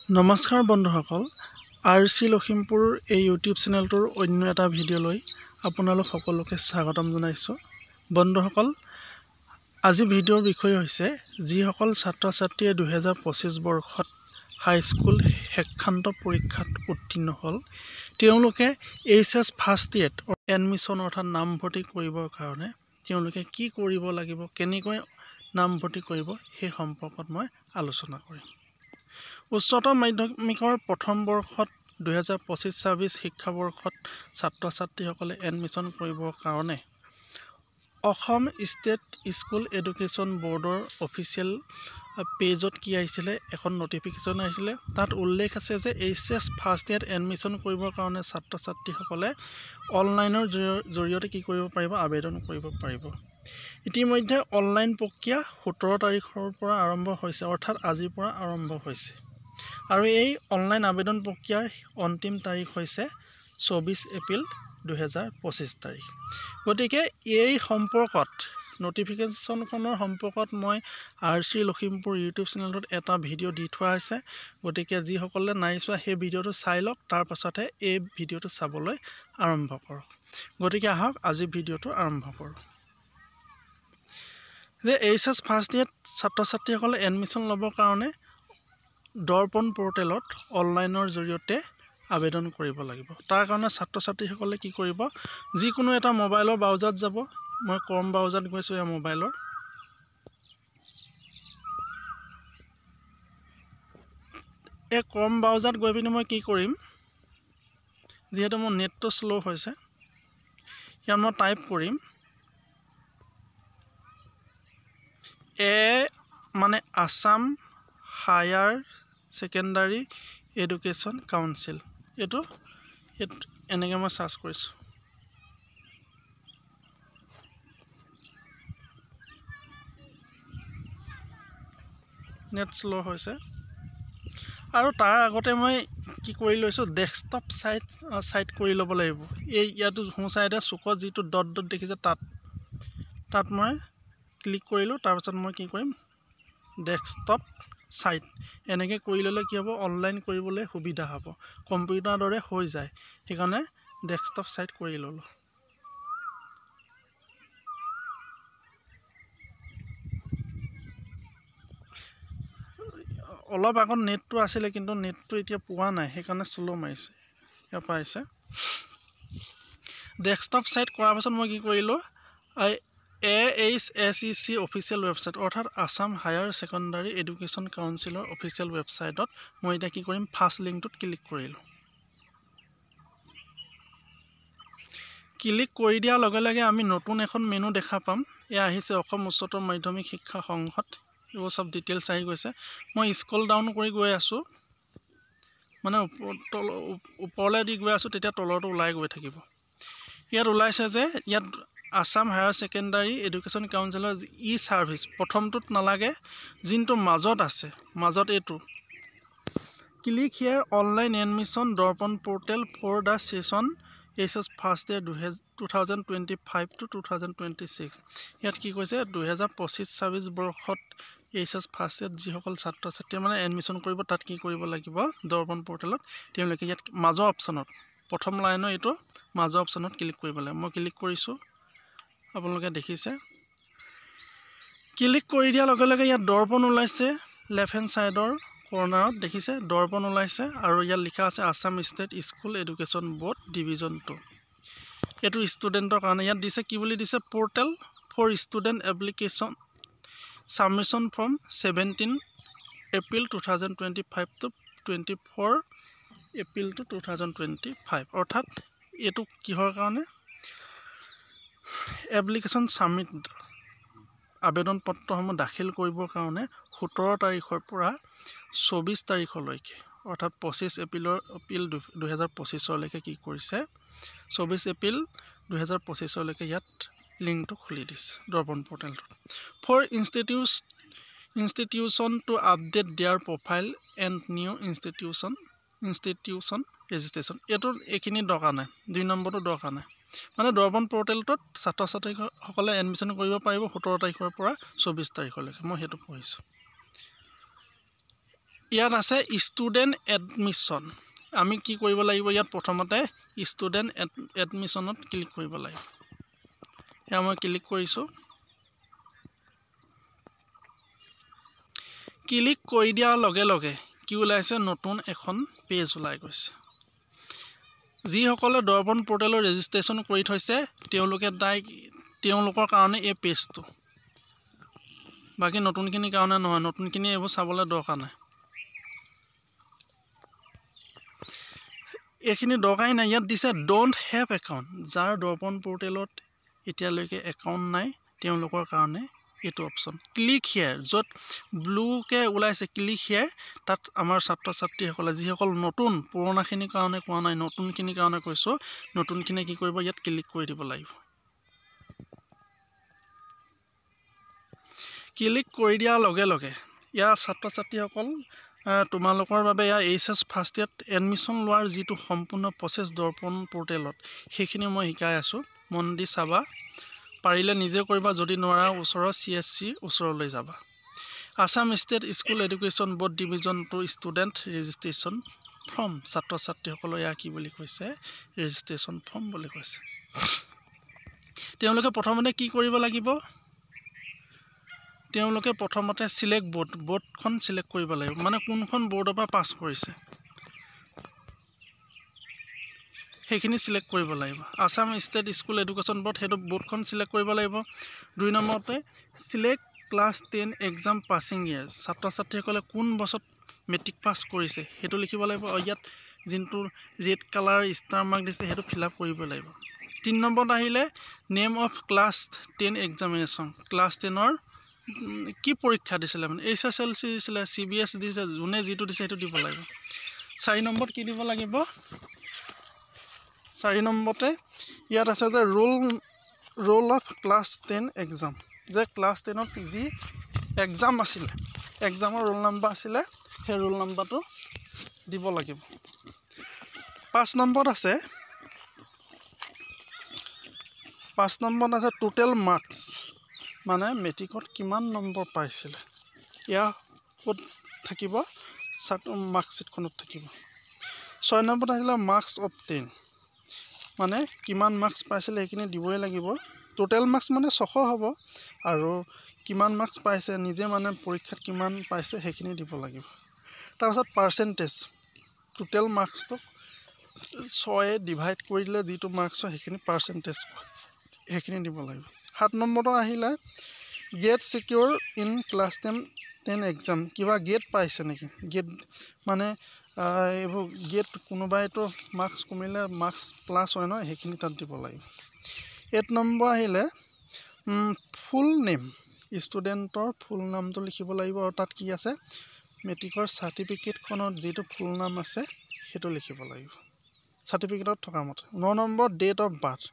নমস্কাৰ বন্ধুসকল আৰচি লখিমপুৰ এই ইউটিউব চেনেলটোৰ অন্য এটা ভিডিঅ'লৈ আপোনালোক সকলোকে স্বাগতম জনাইছো বন্ধুসকল আজি ভিডিঅ'ৰ বিষয় হৈছে যিসকল ছাত্ৰ-ছাত্ৰীয়ে 2025 বৰ্ষত হাইস্কুল শিক্ষান্ত পৰীক্ষাত উত্তীৰ্ণ হ'ল তেওঁলোকে এইচএছ ফাৰ্ষ্ট ইয়েৰ এডমিশন অৰ্থাৎ নামভৰ্তি কৰিবৰ কাৰণে তেওঁলোকে কি কৰিব লাগিব কেনেকৈ নামভৰ্তি কৰিব সেই সম্পৰ্কত মই আলোচনা কৰিম উচ্চতৰ মাধ্যমিকৰ প্ৰথম বৰ্ষত 2025-26 শিক্ষাবৰ্ষত ছাত্ৰ-ছাত্ৰীসকলে এডমিশন কৰিবৰ কাৰণে অসম ষ্টেট স্কুল এডুকেশ্যন বোৰ্ডৰ অফিচিয়েল পেজত কি আহিছিলে এখন নটিফিকেশ্যন আহিছিলে তাত উল্লেখ আছে যে এইচএছ ফাৰ্ষ্ট ইয়েৰ এডমিশন কৰিবৰ কাৰণে ছাত্ৰ-ছাত্ৰীসকলে অনলাইনৰ জৰিয়তে কি কৰিব পাৰিব আবেদন কৰিব পাৰিব ইতিমধ্যে অনলাইন প্ৰক্ৰিয়া 17 তাৰিখৰ পৰা আৰম্ভ হৈছে অৰ্থাৎ আজিৰ পৰা আৰম্ভ হৈছে আৰু এই অনলাইন আবেদন প্ৰক্ৰিয়াৰ অন্তিম তাৰিখ হৈছে 24 এপ্ৰিল 2025 তাৰিখ গতিকে এই সম্পৰ্কত নটিফিকেশ্যনখনৰ সম্পৰ্কত মই আৰচি লখিমপুৰ ইউটিউব চেনেলত এটা ভিডিঅ' দি থোৱা আছে গতিকে যিসকলে নাই চোৱা সেই ভিডিঅ'টো চাই লওক তাৰ পাছতে এই ভিডিঅ'টো চাবলৈ আৰম্ভ কৰক গতিকে আহক আজি ভিডিঅ'টো আৰম্ভ কৰোঁ যে এইচএছ ফাৰ্ষ্ট ইয়েৰ ছাত্ৰ-ছাত্ৰীসকলে এডমিশন ল'বৰ কাৰণে দৰ্পণ পোৰ্টেলত অনলাইনৰ জৰিয়তে আবেদন কৰিব লাগিব তাৰ কাৰণে ছাত্ৰ-ছাত্ৰীসকলে কি কৰিব যিকোনো এটা মোবাইলৰ ব্ৰাউজাৰত যাব মই ক্ৰম ব্ৰাউজাৰত গৈছো এই মোবাইলৰ এই ক্ৰম ব্ৰাউজাৰত গৈ পিনে মই কি কৰিম যেহেতু মোৰ নেটটো স্লো হৈছে ইয়াত মই টাইপ কৰিম মানে Assam higher secondary education council এটো এনেকৈ মই সাৰ্চ কৰিছো নেট স্লো হৈছে আৰু তাৰ আগতে মই কি কৰি লৈছো ডেস্কটপ সাইট কৰি ল'ব লাগিব এই ইয়াটো হোঁ সাইডে চুকত যিটো ডট ডট দেখিছে তাত মই ক্লিক কৰিলো তাৰ পাছত মই কি কৰিম ডেস্কটপ সাইট এনেকৈ কৰি ললে কি হ'ব অনলাইন কৰিবলৈ সুবিধা হ'ব কম্পিউটাৰৰ দৰে হৈ যায় সেইকাৰণে ডেস্কটপ সাইট কৰি ললো অলপ আগত নেটটো আছিল কিন্তু নেটটো এতিয়া পোৱা নাই সেইকাৰণে স্লো মাৰিছে ইয়াৰ পাইছে ডেস্কটপ সাইট কৰাৰ পাছত মই কি কৰিলো AHSEC অফিচিয়েল ৱেবছাইট অৰ্থাৎ আসাম হায়াৰ সেকেন্ডাৰী এডুকেশ্যন কাউন্সিলৰ অফিচিয়েল ৱেবছাইটত মই এটা কি কৰিম ফাৰ্ষ্ট লিংকটোত ক্লিক কৰিলো ক্লিক কৰি দিয়াৰ লগে লগে আমি নতুন এখন মেনু দেখা পাম এয়া আহিছে অসম উচ্চতৰ মাধ্যমিক শিক্ষা সংসদ এই সব ডিটেইলছ আহি গৈছে মই স্ক্ৰল ডাউন কৰি গৈ আছো মানে ওপৰলৈ দি গৈ আছো তেতিয়া তলৰটো ওলাই গৈ থাকিব ইয়াত ওলাইছে যে ইয়াত আসাম হায়াৰ সেকেন্ডাৰী এডুকেশ্যন কাউন্সিলৰ ই সাৰ্ভিস প্ৰথমটোত নালাগে জিনটো মাজত আছে মাজত এটো click here online admission Darpan portal for the session HS first year 2025 to 2026 ইয়াত কি কৈছে 2025-26 বৰ্ষত এইচএছ ফাৰ্ষ্ট ইয়েৰ যিসকল ছাত্ৰ-ছাত্ৰী মানে এডমিশন কৰিব তাত কি কৰিব লাগিব দৰ্পণ পোৰ্টেলত তেওঁলোকে ইয়াত মাজৰ অপচনত প্ৰথম লাইনৰ এটো মাজৰ অপচনত ক্লিক কৰিব লাগে মই ক্লিক কৰিছো আপোনালোকে দেখিছে ক্লিক কৰি দিয়া লগে লগে ইয়াত দৰ্পণ ওলাইছে লেফট হ্যান্ড সাইডৰ কৰ্নাৰত দেখিছে দৰ্পণ ওলাইছে আৰু ইয়াত লিখা আছে Assam state school education board division 2 এটো ষ্টুডেন্টৰ কাৰণে ইয়াত দিছে কি বুলি দিছে portal for student application submission from 17 April 2025 to 24 April 2025 অৰ্থাৎ এটো কিহৰ কাৰণে এপ্লিকেশন সাবমিট আবেদন পত্ৰসমূহ দাখিল কৰিবৰ কাৰণে 17 তাৰিখৰ পৰা 24 তাৰিখলৈকে অৰ্থাৎ 25 এপ্ৰিল 2025 লৈকে কি কৰিছে 24 এপ্ৰিল 2025 লৈকে ইয়াত লিংকটো খুলি দিছে দৰ্পণ পোৰ্টেলটো for institution to update their profile and new institution registration এটো এখিনি দৰকাৰ নাই 2 নম্বৰটো দৰকাৰ নাই মানে দৰ্পণ পোৰ্টেলটোত ছাত্ৰ-ছাত্ৰীসকলে এডমিশন কৰিব পাৰিব 17 তাৰিখৰ পৰা 24 তাৰিখলৈকে মই হেতু পঢ়িছো ইয়াত আছে ষ্টুডেণ্ট এডমিশ্যন। আমি কি কৰিব লাগিব ইয়াত প্ৰথমতে ষ্টুডেণ্ট এডমিশ্যনত ক্লিক কৰিব লাগিব। এয়া মই ক্লিক কৰিছোঁ। ক্লিক কৰি দিয়াৰ লগে লগে কি ওলাইছে, নতুন এখন পেজ ওলাই গৈছে। যিসকলে দৰ্পণ পৰ্টেলৰ ৰেজিষ্ট্ৰেশ্যন কৰি থৈছে তেওঁলোকৰ কাৰণে এই পেজটো, বাকী নতুনখিনিৰ কাৰণে নহয়। নতুনখিনি এইবোৰ চাবলৈ দৰকাৰ নাই, এইখিনি দৰকাৰী নাই। ইয়াত দিছে ডোণ্ট হেভ একাউণ্ট। যাৰ দৰ্পণ পৰ্টেলত এতিয়ালৈকে একাউণ্ট নাই তেওঁলোকৰ কাৰণে এইটো অপশ্যন। ক্লিক হিয়াৰ, য'ত ব্লুকৈ ওলাইছে ক্লিক হিয়াৰ, তাত আমাৰ ছাত্ৰ ছাত্ৰীসকলে যিসকল নতুন, পুৰণাখিনিৰ কাৰণে কোৱা নাই, নতুনখিনিৰ কাৰণে কৈছোঁ, নতুনখিনিয়ে কি কৰিব, ইয়াত ক্লিক কৰি দিব লাগিব। ক্লিক কৰি দিয়াৰ লগে লগে ইয়াৰ ছাত্ৰ ছাত্ৰীসকল তোমালোকৰ বাবে ইয়াৰ HS ফাৰ্ষ্ট ইয়াৰত এডমিশ্যন লোৱাৰ যিটো সম্পূৰ্ণ প্ৰচেছ দৰ্পণ পৰ্টেলত, সেইখিনি মই শিকাই আছোঁ। মন দি চাবা, পাৰিলে নিজে কৰিবা, যদি নোৱাৰা ওচৰৰ CSC ওচৰলৈ যাবা। Assam state school education board division 2 student registration form. ছাত্ৰ ছাত্ৰীসকলৰ ইয়াৰ কি বুলি কৈছে, ৰেজিষ্ট্ৰেশ্যন ফৰ্ম বুলি কৈছে। তেওঁলোকে প্ৰথমতে কি কৰিব লাগিব, তেওঁলোকে প্ৰথমতে চিলেক্ট বৰ্ডখন চিলেক্ট কৰিব লাগিব, মানে কোনখন বৰ্ডৰ পৰা পাছ কৰিছে সেইখিনি চিলেক্ট কৰিব লাগিব। Assam state school education board, সেইটো বৰ্ডখন চিলেক্ট কৰিব লাগিব। 2 নম্বৰতে select class 10 exam passing year. ছাত্ৰ ছাত্ৰীসকলে কোন বছৰত মেট্ৰিক পাছ কৰিছে সেইটো লিখিব লাগিব। ইয়াত যোনটো ৰেড কালাৰ ষ্টাৰ মাৰ্ক দিছে সেইটো ফিল আপ কৰিব লাগিব। 3 নম্বৰত আহিলে name of class 10 examination. Class 10ৰ কি পৰীক্ষা দিছিলে, মানে HSLC দিছিলে, CBS দিছে, যোনে যিটো দিছে সেইটো দিব লাগিব। 4 নম্বৰত কি দিব লাগিব, 4 নম্বৰতে ইয়াত আছে যে ৰোল অফ ক্লাছ 10 এক্সাম, যে ক্লাছ 10ত যি এক্সাম আছিলে, এক্সামৰ ৰোল নাম্বাৰ আছিলে, সেই ৰোল নাম্বাৰটো দিব লাগিব। 5 নম্বৰত আছে টোটেল মাৰ্কছ, মানে মেট্ৰিকত কিমান নম্বৰ পাইছিলে, এয়া ক'ত থাকিব, মাৰ্কশ্বিটখনত থাকিব। 6 নম্বৰত আহিলে মাৰ্কছ অফ 10, মানে কিমান মাৰ্কছ পাইছিলে সেইখিনি দিবই লাগিব। টোটেল মাৰ্কছ মানে 600 হ'ব, আৰু কিমান মাৰ্কছ পাইছে, নিজে মানে পৰীক্ষাত কিমান পাইছে সেইখিনি দিব লাগিব। তাৰপিছত পাৰ্চেণ্টেজ, টোটেল মাৰ্কছটো 6 ডিভাইড কৰি দিলে যিটো মাৰ্কছ হয় সেইখিনি পাৰ্চেণ্টেজ, সেইখিনি দিব লাগিব। 7 নম্বৰত আহিলে get secure in class 10 exam, কিবা গেট পাইছে নেকি, গেট মানে এইবোৰ গেট, কোনোবাইতো মাৰ্কছ কমিলে মাৰ্কছ প্লাছ হয় নহয়, সেইখিনি তাত দিব লাগিব। 8 নম্বৰ আহিলে ফুল নেম, ষ্টুডেণ্টৰ ফুল নামটো লিখিব লাগিব, আৰু তাত কি আছে, মেট্ৰিকৰ চাৰ্টিফিকেটখনত যিটো ফুল নাম আছে সেইটো লিখিব লাগিব, চাৰ্টিফিকেটত থকা মতে। 9 নম্বৰ ডেট অফ বাৰ্থ,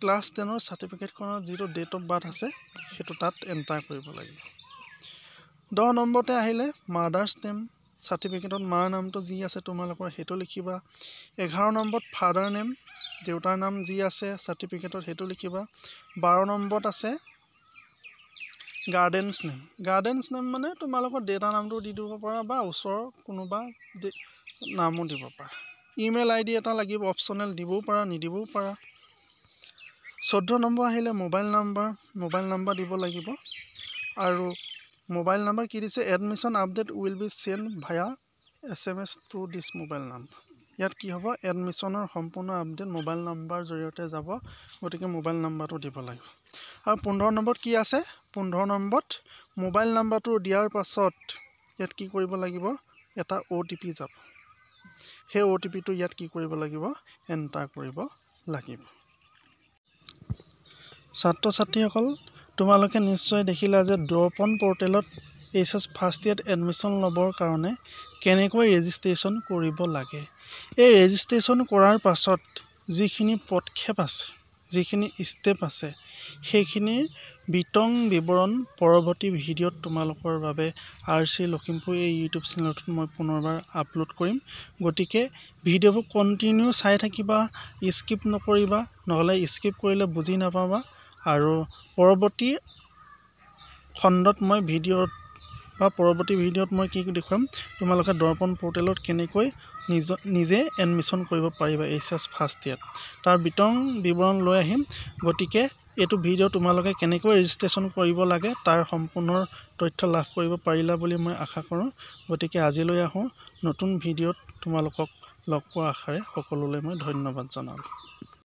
ক্লাছ 10ৰ চাৰ্টিফিকেটখনত যিটো ডেট অফ বাৰ্থ আছে সেইটো তাত এণ্টাৰ কৰিব লাগিব। 10 নম্বৰতে আহিলে মাদাৰ্ছ নেম, চাৰ্টিফিকেটত মাৰ নামটো যি আছে তোমালোকৰ সেইটো লিখিবা। 11 নম্বৰত ফাদাৰ নেম, দেউতাৰ নাম যি আছে চাৰ্টিফিকেটত সেইটো লিখিবা। 12 নম্বৰত আছে গাৰ্ডেনছ নেম মানে তোমালোকৰ দেউতাৰ নামটো দি দিব পাৰা, বা ওচৰৰ কোনোবা নামো দিব পাৰা। ইমেইল ID এটা লাগিব, অপশ্যনেল দিবও পাৰা, নিদিবও পাৰা। 14 নম্বৰ আহিলে মোবাইল নাম্বাৰ দিব লাগিব, আৰু মোবাইল নাম্বাৰ কি দিছে, admission update will be sent via SMS through this mobile number. ইয়াত কি হ'ব, এডমিশ্যনৰ সম্পূৰ্ণ আপডেট মোবাইল নাম্বাৰ জৰিয়তে যাব, গতিকে মোবাইল নাম্বাৰটো দিব লাগিব। আৰু 15 নম্বৰত কি আছে, 15 নম্বৰত মোবাইল নাম্বাৰটো দিয়াৰ পাছত ইয়াত কি কৰিব লাগিব, এটা OTP যাব, সেই OTPটো ইয়াত কি কৰিব লাগিব, এণ্টাৰ কৰিব লাগিব। ছাত্ৰ ছাত্ৰীসকল, তোমালোকে নিশ্চয় দেখিলা যে দৰ্পণ পৰ্টেলত HS ফাৰ্ষ্ট ইয়াৰত এডমিশ্যন ল'বৰ কাৰণে কেনেকৈ ৰেজিষ্ট্ৰেশ্যন কৰিব লাগে। এই ৰেজিষ্ট্ৰেশ্যন কৰাৰ পাছত যিখিনি পদক্ষেপ আছে, যিখিনি ষ্টেপ আছে, সেইখিনিৰ বিতং বিৱৰণ পৰৱৰ্তী ভিডিঅ'ত তোমালোকৰ বাবে RC লখিমপুৰ এই ইউটিউব চেনেলটোত মই পুনৰবাৰ আপলোড কৰিম। গতিকে ভিডিঅ'বোৰ কণ্টিনিউ চাই থাকিবা, স্কিপ নকৰিবা, নহ'লে স্কিপ কৰিলে বুজি নাপাবা। আৰু পৰৱৰ্তী খণ্ডত মই ভিডিঅ'ত বা পৰৱৰ্তী ভিডিঅ'ত মই কি দেখুৱাম তোমালোকে দৰ্পণ পৰ্টেলত কেনেকৈ নিজে এডমিশ্যন কৰিব পাৰিবা এইচএছ ফাৰ্ষ্ট ইয়াৰ তাৰ বিতং বিৱৰণ লৈ আহিম গতিকে এইটো ভিডিঅ' তোমালোকে কেনেকৈ ৰেজিষ্ট্ৰেশ্যন কৰিব লাগে তাৰ সম্পূৰ্ণ তথ্য লাভ কৰিব পাৰিলা বুলি মই আশা কৰোঁ গতিকে আজিলৈ আহোঁ নতুন ভিডিঅ'ত তোমালোকক লগ পোৱাৰ আশাৰে সকলোলৈ মই ধন্যবাদ জনালোঁ